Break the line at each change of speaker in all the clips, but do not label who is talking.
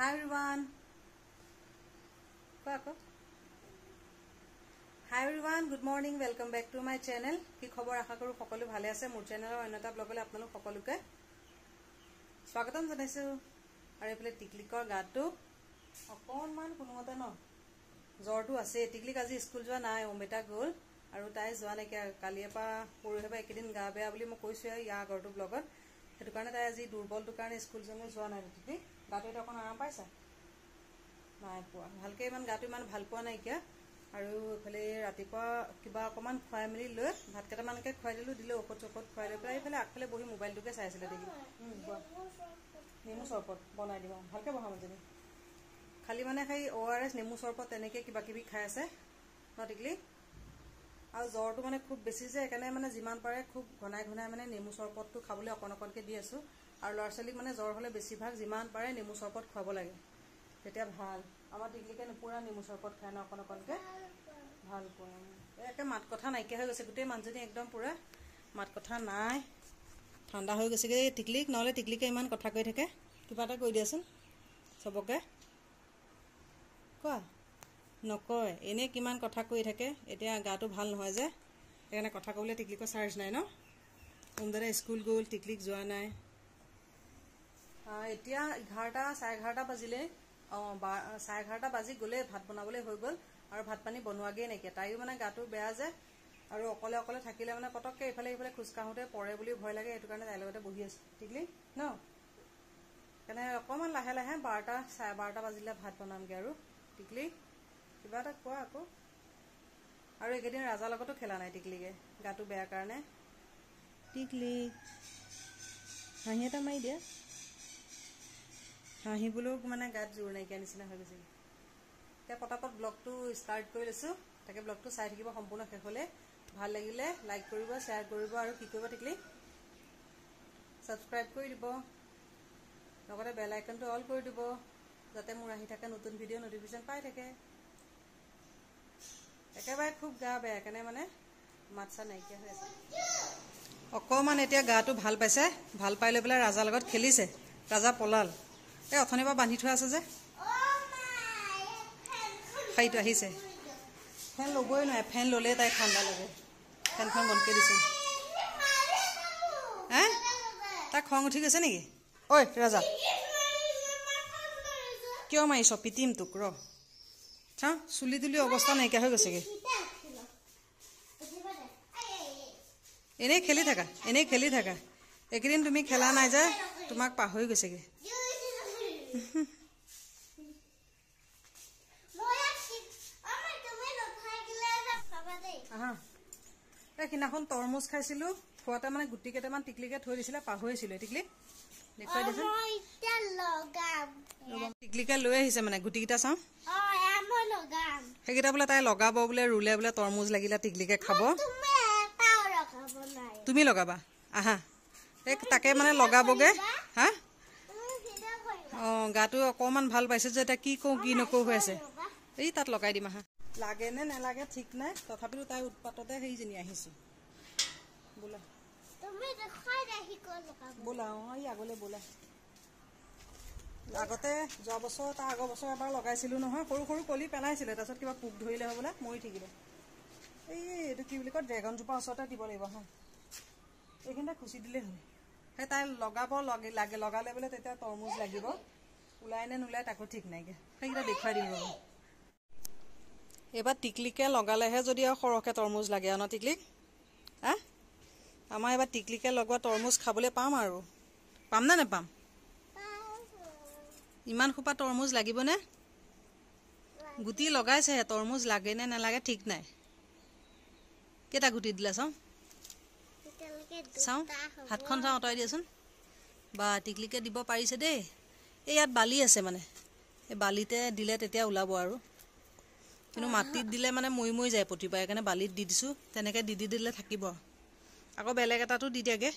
Hi everyone. Hi everyone, good morning. Welcome back to my channel. কি খবৰ আশা কৰো সকলো ভালে আছে মোৰ চেনেলৰ অন্যতা ব্লগলৈ আপোনালোক সকলোকে স্বাগতম জনাইছো আৰু এফালে টিকলিকৰ গাটো অকনমান কোনোমতে ন জ্বৰটো আছে টিকলিক আজি স্কুল যোৱা নাই অমিতা গ'ল আৰু তাই যোৱা নাই কালিৰ পৰা পৰহিবা একদিন গা বেয়া বুলি মই কৈছো ইয়া আগৰটো ব্লগত সেইটো কাৰণে তাই আজি দুৰ্বলটো কাৰণে স্কুল যোৱা নাই টিকলি গাটো এটা অকন আৰাম পাইছা নাই পোৱা ভালকে ইমান গাটো ইমান ভাল পোৱা নাই কিয়া আৰু এফালে ৰাতিপুৱা কিবা অকমান খুৱাই মেলি লৈ ভাত কেটামানকে খুৱাই দিলো ঔষধ খুৱাই লৈ পেলাই এফালে আগফালে বহি মোবাইলটোকে চাই আছিলে দেখি নেমু চৰবত বনাই দিম ভালকে বহাম যেনি খালি মানে খাই ORS নেমু চৰবত তেনেকে কিবা কিবি খাই আছে নটিকলি আৰু জ্বৰটো মানে খুব বেছি যে একানে মানে যিমান পাৰে খুব ঘনাই মানে নেমু চৰবতটো খাবলৈ অকনকে দি আছো আৰু লৰছালিক মানে জ্বৰ হলে বেছি ভাগ যিমান পাৰে নেমু চৰবত খুৱাব লাগে তেতিয়া ভাল আমাৰ টিকলিকে পুৰা নেমু চৰবত খায় না অকনকে ভাল পোৱা একে মাত কথা নাইকিয়া হৈ গৈছে গোটেই মানুহজনী একদম পুৰা মাত কথা নাই ঠাণ্ডা হৈ গৈছে টিকলিক নহলে টিকলিকে ইমান কথা কৈ থাকে কিবা এটা কৈ দিয়াচোন সবকে কোৱা নকয় এনে কিমান কথা কৈ থাকে এতিয়া গাটো ভাল নহয় যে এনে কথা কবলে টিকলিকৰ চাৰ্জ নাই ন ওমদাৰে স্কুল গ'ল টিকলিক যোৱা নাই এতিয়া 11:30 বাজিলে 11:30 বাজি গলে ভাত বনাবলৈ হৈ গল আৰু ভাত পানী বনোৱাগে নাকি তাইও মানে গাটো বেয়া যে আৰু অকলে থাকিলে মানে পটককে ইফালে খুজকাহতে পৰে বুলি ভয় লাগে এটো কাৰণে তাইৰ লগতে বহি আছে টিকলি ন কেনে অকমান লাহে 12:30 বাজিলে ভাত বনামগে আৰু টিকলি কিবা এটা কোৱা আকৌ আৰু একেদিন ৰাজা লগতো খেলা নাই টিকলিকে গাটো বেয়া কাৰণে টিকলি হাঁহি এটা মাৰি দিয়া হাঁহিবলৈও মানে গাত জোৰ নাইকিয়া নিচিনা হৈ গৈছে এতিয়া পটাপট ব্লগটো ষ্টাৰ্ট কৰি লৈছো তাকে ব্লগটো চাই থাকিব সম্পূৰ্ণ শেষ হলে ভাল লাগিলে লাইক কৰিব শ্বেয়াৰ কৰিব আৰু কি কৰিব টিকলি সাবস্ক্ৰাইব কৰি দিব লগতে বেল আইকনটো অল কৰি দিব যাতে মোৰ আহি থাকে নতুন ভিডিও নটিফিকেশন পাই থাকে একেবাৰে খুব গা বেয়া কেনে মানে মাতছা নাইকিয়া হৈ আছে অকমান এতিয়া গাটো ভাল পাইছে ভাল পাই লৈ পেলাই ৰাজাৰ লগত খেলিছে ৰাজা পলাল এই অথনিবা বান্ধি থোৱা আছে যে খাইটো আহিছে ফেন ল'বই নাই ফেন ল'লে তাই ঠাণ্ডা লাগে ফেনখন বন্ধ কৰি দিছো হ্যাঁ তাই খং উঠি গৈছে নেকি ঐ ৰাজা কিয় মাৰিছ পিটিম তোক ৰ চা চুলি তুলি অৱস্থা নাইকিয়া হৈ গৈছেগে এনেই খেলি থাকা একদিন তুমি খেলা নাই যে তোমাক পাহৰি গৈছেগে সিদিনাখন তৰমুজ খাইছিলো খোৱাতে মানে গুটি কেইটামান টিকলিকে থৈ দিছিলে পাহৰিছিলো টিকলি দেখুৱাই দিছো টিকলিকে লৈ আহিছে মানে গুটি কেইটা চাওঁ সেইকেইটা বোলে তাই লগাব বোলে ৰুলে বোলে তৰমুজ লাগিলে টিকলিকে খাব তুমি লগাবা আহা তাকে মানে লগাবগে হা গাটো অকমান ভাল পাইছে যে এতিয়া কি কওঁ কি নকওঁ হৈ আছে এই তাত লগাই দিম আহা লাগে নে নালাগে ঠিক নাই তথাপিও তাই উৎপাততে সেইজনী আহিছে বোলা বোলা এই আগলৈ বোলা আগতে যোৱা বছৰ তাৰ আগৰ বছৰ এবাৰ লগাইছিলো নহয় সৰু কলি পেলাইছিলে তাৰপিছত কিবা পোক ধৰিলে হ'বলা মৰি থাকিলে এইটো কি বুলি কয় ড্ৰেগন জোপা ওচৰতে দিব লাগিব হা এইখিনিতে খুচি দিলে হয় সেই তাই লগালে বোলে তেতিয়া তৰমুজ লাগিব ওলাই নে নোলাই তাকো ঠিক নাইকে সেইকেইটা দেখুৱাই দিম ৰ'ব এইবাৰ টিকলিকে লগালেহে যদি আৰু সৰহকে তৰমুজ লাগে ন টিকলিক আমাৰ এবাৰ টিকলিকে লগোৱা তৰমুজ খাবলৈ পাম আৰু পাম নে নেপাম ইমান খোপা তৰমুজ লাগিবনে গুটি লগাইছেহে তৰমুজ লাগে নে নালাগে ঠিক নাই কেইটা গুটি দিলা চাওঁ হাতখন চাওঁ অঁতৰাই দিয়াচোন বা টিকলিকে দিব পাৰিছে দেই এই ইয়াত বালি আছে মানে এই বালিতে দিলে তেতিয়া ওলাব আৰু কিন্তু মাটিত দিলে মানে মৰি যায় প্ৰতিবাৰ সেইকাৰণে বালিত দি দিছো তেনেকে দি দিলে থাকিব আকৌ বেলেগ এটাটো দি দিয়াগে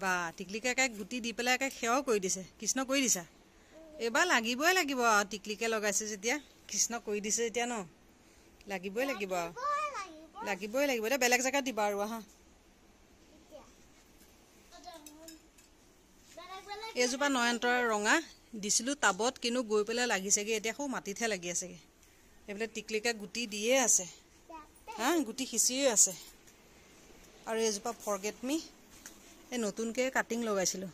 বা টিকলিকে একে গুটি দি পেলাই একে সেৱাও কৰি দিছে কৃষ্ণ কৰি দিছা এবাৰ লাগিবই লাগিব আৰু টিকলিকে লগাইছে যেতিয়া কৃষ্ণ কৰি দিছে যেতিয়া ন লাগিবই লাগিব এতিয়া বেলেগ জেগাত দিবা আৰু আহা এইজোপা নয়নতৰাৰ ৰঙা দিছিলোঁ টাবত, কিন্তু গৈ পেলাই লাগিছেগৈ এতিয়া খুব মাটিতহে লাগি আছেগৈ। এইফালে টিকলিকা গুটি দিয়ে আছে, হা গুটি সিঁচিয়ে আছে। আৰু এইজোপা ফৰগেট মি, এই নতুনকৈ কাটিং লগাইছিলোঁ,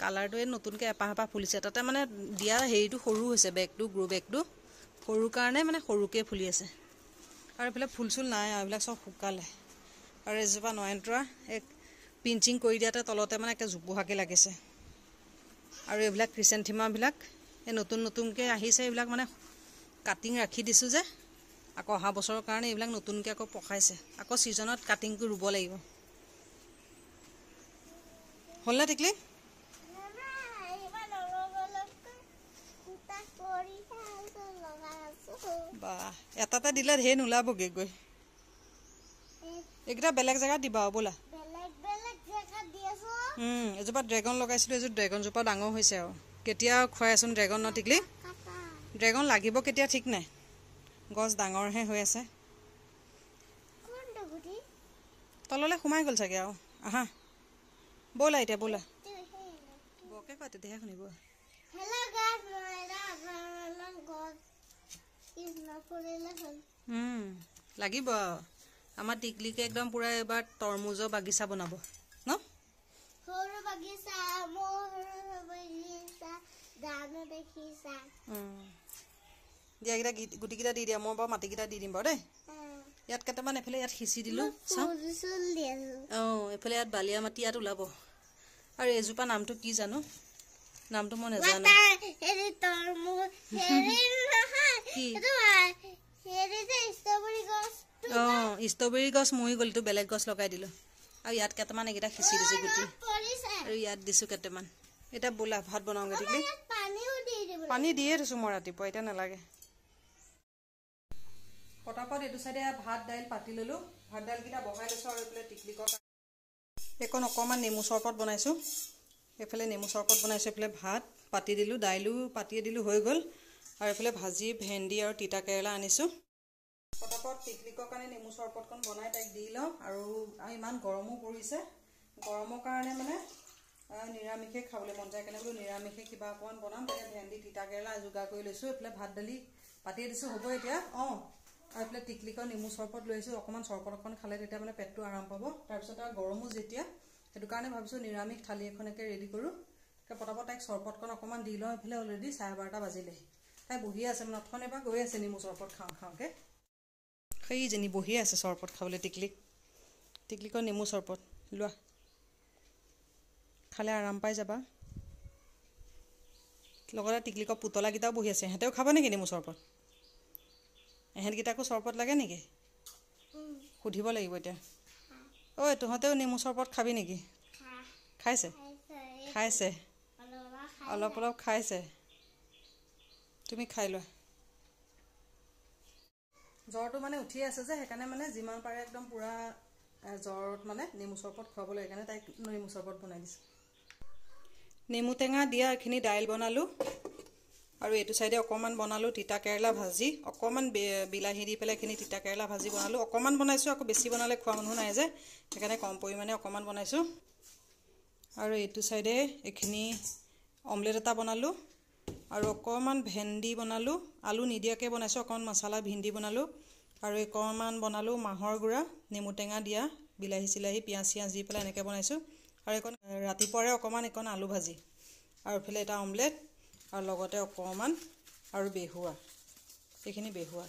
কালাৰটো এই নতুনকৈ এপাহ এপাহ ফুলিছে। তাতে মানে দিয়া হেৰিটো সৰু হৈছে, বেগটো গ্ৰ' বেগটো সৰু কাৰণে মানে সৰুকৈ ফুলি আছে। আৰু এইফালে ফুল চুল নাই আৰু এইবিলাক চব শুকালে। আৰু এজোপা নয়নতৰা এক পিঞ্চিং কৰি দিয়াতে তলতে মানে একে জোপোহাকৈ লাগিছে। আৰু এইবিলাক ক্ৰিচেণ্থিমাবিলাক এই নতুন নতুনকৈ আহিছে, এইবিলাক মানে কাটিং ৰাখি দিছোঁ যে, আকৌ অহা বছৰৰ কাৰণে এইবিলাক নতুনকৈ আকৌ পকাইছে। আকৌ ছিজনত কাটিংটো ৰুব লাগিব। হ'লনে টিকলি? বা এটাতে দিলে ঢেৰ নোলাবগৈ গৈ। এইকেইটা বেলেগ জেগাত দিবা আৰু ব'লা। এজোপা ড্ৰেগন লগাইছিলোঁ, এযোৰ ড্ৰেগনজোপা ডাঙৰ হৈছে আৰু কেতিয়া খুৱাইচোন ড্ৰেগন ন টিকলি? ড্ৰেগন লাগিব কেতিয়া ঠিক নাই, গছ ডাঙৰহে হৈ আছে। তললৈ সোমাই গ'ল চাগে আৰু। আহা ব'লা এতিয়া ব'লা, বৰকৈ কোৱা তেতিয়াহে শুনিব। লাগিব আৰু আমাৰ টিকলিকে একদম পূৰা এবাৰ তৰমুজৰ বাগিচা বনাব ন? দিয়া এইকেইটা গুটিকেইটা দি দিয়া, মই বাৰু মাটিকেইটা দি দিম বাৰু দেই। ইয়াত কেইটামান এইফালে ইয়াত সিঁচি দিলোঁ, চাওঁ। অঁ এইফালে ইয়াত বালিয়া মাটি ইয়াত ওলাব। আৰু এজোপা নামটো কি জানো, নামটো মই নাজানো। অঁ ষ্ট্ৰবেৰী গছ মৰি গ'ল, এইটো বেলেগ গছ লগাই দিলোঁ। আৰু ইয়াত কেইটামান এইকেইটা সিঁচি দিছোঁ গুটি, আৰু ইয়াত দিছোঁ কেইটামান। এতিয়া বোলা ভাত বনাওঁগৈ টিকলি। পানী দিয়ে থৈছোঁ মই ৰাতিপুৱা, এতিয়া নালাগে। পটাপট এইটো চাইডে ভাত দাইল পাতি ল'লোঁ, ভাত দাইলকেইটা বহাই লৈছোঁ। আৰু এইফালে টিকলিকৰ এইকণ অকণমান নেমু চৰবত বনাইছোঁ, এইফালে নেমু চৰবত বনাইছোঁ, এইফালে ভাত পাতি দিলোঁ, দাইলো পাতিয়ে দিলোঁ, হৈ গ'ল। আৰু এইফালে ভাজি ভেন্দি আৰু তিতা কেৰেলা আনিছোঁ। পটাপট টিকলিকৰ কাৰণে নেমু চৰবতকণ বনাই তাইক দি লওঁ। আৰু ইমান গৰমো পৰিছে, গৰমৰ কাৰণে মানে নিৰামিষে খাবলৈ মন যায়, কাৰণে বোলো নিৰামিষে কিবা অকণমান বনাম। তাকে ভেন্দি তিতা কেৰেলা যোগাৰ কৰি লৈছোঁ। এইফালে ভাত দালি পাতিয়ে দিছোঁ, হ'ব এতিয়া। অঁ আৰু এইফালে টিকলিকৰ নেমু চৰবত লৈ আহিছোঁ, অকণমান চৰবত অকণ খালে তেতিয়া মানে পেটটো আৰাম পাব। তাৰপিছত আৰু গৰমো যেতিয়া, সেইটো কাৰণে ভাবিছোঁ নিৰামিষ থালি এখনকে ৰেডি কৰোঁ। তাকে পটাপট তাইক চৰবতকণ অকণমান দি লওঁ। এইফালে অলৰেডি 12:30 বাজিলে, তাই বহি আছে মানে অথনি এবাৰ গৈ আছে নেমু চৰবত খাওঁ খাওঁকৈ। সেইজনী বহিয়ে আছে চৰবত খাবলৈ। টিকলিকৰ নেমু চৰবত লোৱা, খালে আৰাম পাই যাবা। লগতে টিকলিকৰ পুতলাকেইটাও বহি আছে, সিহঁতেও খাব নেকি নেমু চৰবত? এহেঁতকেইটাকো চৰবত লাগে নেকি? সুধিব লাগিব এতিয়া। ঐ তহঁতেও নেমু চৰবত খাবি নেকি? খাইছে খাইছে, অলপ অলপ খাইছে। তুমি খাই লোৱা। জ্বৰটো মানে উঠি আছে যে, সেইকাৰণে মানে যিমান পাৰে একদম পূৰা জ্বৰত মানে নেমু চৰবত খুৱাবলৈ, সেইকাৰণে তাইক নেমু চৰবত বনাই দিছোঁ। নেমু টেঙা দিয়া এইখিনি দাইল বনালোঁ। আৰু এইটো চাইডে অকণমান বনালোঁ তিতা কেৰেলা ভাজি, অকণমান বিলাহী দি পেলাই এইখিনি তিতা কেৰেলা ভাজি বনালোঁ। অকণমান বনাইছোঁ, আকৌ বেছি বনালে খোৱা মানুহ নাই যে, সেইকাৰণে কম পৰিমাণে অকণমান বনাইছোঁ। আৰু এইটো চাইডে এইখিনি অমলেট এটা বনালোঁ। আৰু অকণমান ভেন্দি বনালোঁ, আলু নিদিয়াকৈ বনাইছোঁ, অকণমান মছলা ভেন্দি বনালোঁ। আৰু অকণমান বনালোঁ মাহৰ গুড়া, নেমু টেঙা দিয়া, বিলাহী চিলাহী পিঁয়াজ চিয়াজ দি পেলাই এনেকৈ বনাইছোঁ। আৰু এইকণ ৰাতিপুৱাৰে অকণমান এইকণ আলু ভাজি, আৰু এইফালে এটা অমলেট, আৰু লগতে অকণমান আৰু বেহুৱা, এইখিনি বেহুৱা।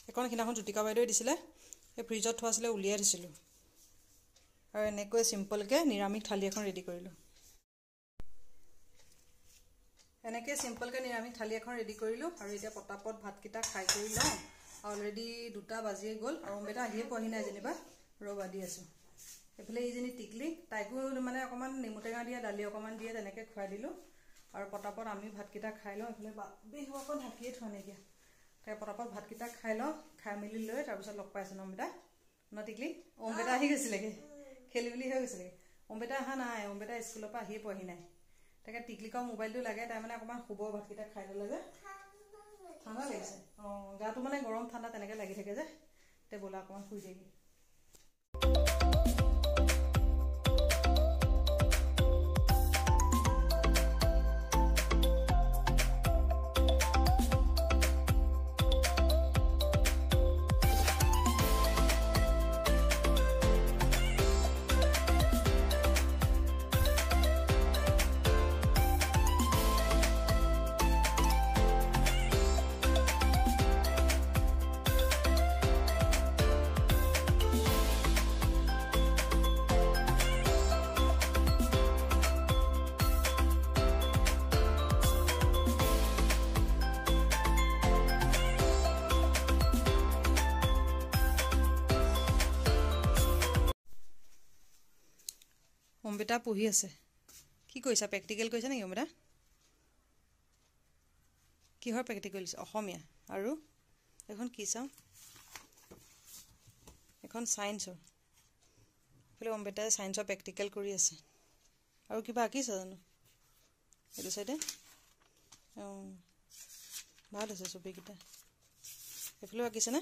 এইকণ সিদিনাখন জ্যোতিকা বাইদেৱে দিছিলে, এই ফ্ৰিজত থোৱা আছিলে, উলিয়াই দিছিলোঁ। আৰু এনেকৈ চিম্পলকৈ নিৰামিষ থালি এখন ৰেডি কৰিলোঁ। এনেকৈ চিম্পলকৈ নিৰামিষ থালি এখন ৰেডি কৰিলোঁ। আৰু এতিয়া পটাপট ভাতকেইটা খাই কৰি লওঁ। অলৰেডি 2টা বাজিয়ে গ'ল, আৰু অমলেট আহিয়ে পোৱাহি নাই যেনিবা, ৰ'বা দি আছোঁ। এইফালে এইজনী টিকলি, তাইকো মানে অকণমান নেমু টেঙা দিয়ে, দালি অকণমান দিয়ে, তেনেকৈ খুৱাই দিলোঁ। আৰু পটাপট আমি ভাতকেইটা খাই লওঁ। এইফালে বিহু অকণ ঢাকিয়ে থোৱা নাইকিয়া, তাই পটাপট ভাতকেইটা খাই লওঁ। খাই মেলি লৈ তাৰপিছত লগ পাইছোঁ অমবেটা ন টিকলি। অমবেটা আহি গৈছিলেগৈ, খেলি মেলি হৈ গৈছিলেগৈ। অমবেটা অহা নাই, অমবেটা স্কুলৰ পৰা আহিয়ে পোৱাহি নাই। তাকে টিকলিকৰ মোবাইলটো লাগে, তাই মানে অকণমান শুব ভাতকেইটা খাই ল'লে যে। ঠাণ্ডা লাগিছে, অঁ গাটো মানে গৰম ঠাণ্ডা তেনেকৈ লাগি থাকে যে, এতিয়া বোলা অকণমান শুই থাকি। অম্বিতা পঢ়ি আছে কি কৈছা প্ৰেক্টিকেল কৈছা নেকি অম্বিতা কিহৰ প্ৰেক্টিকেল অসমীয়া আৰু এখন কি চাওঁ এখন সায়েন্সৰ ফলে অম্বিতাই সায়েন্সৰ প্ৰেক্টিকেল কৰি আছে আৰু কিবা আঁকিছা জানো এইটো সাইডে ভাল আছে ছবিকেইটা এফালেও আঁকিছে না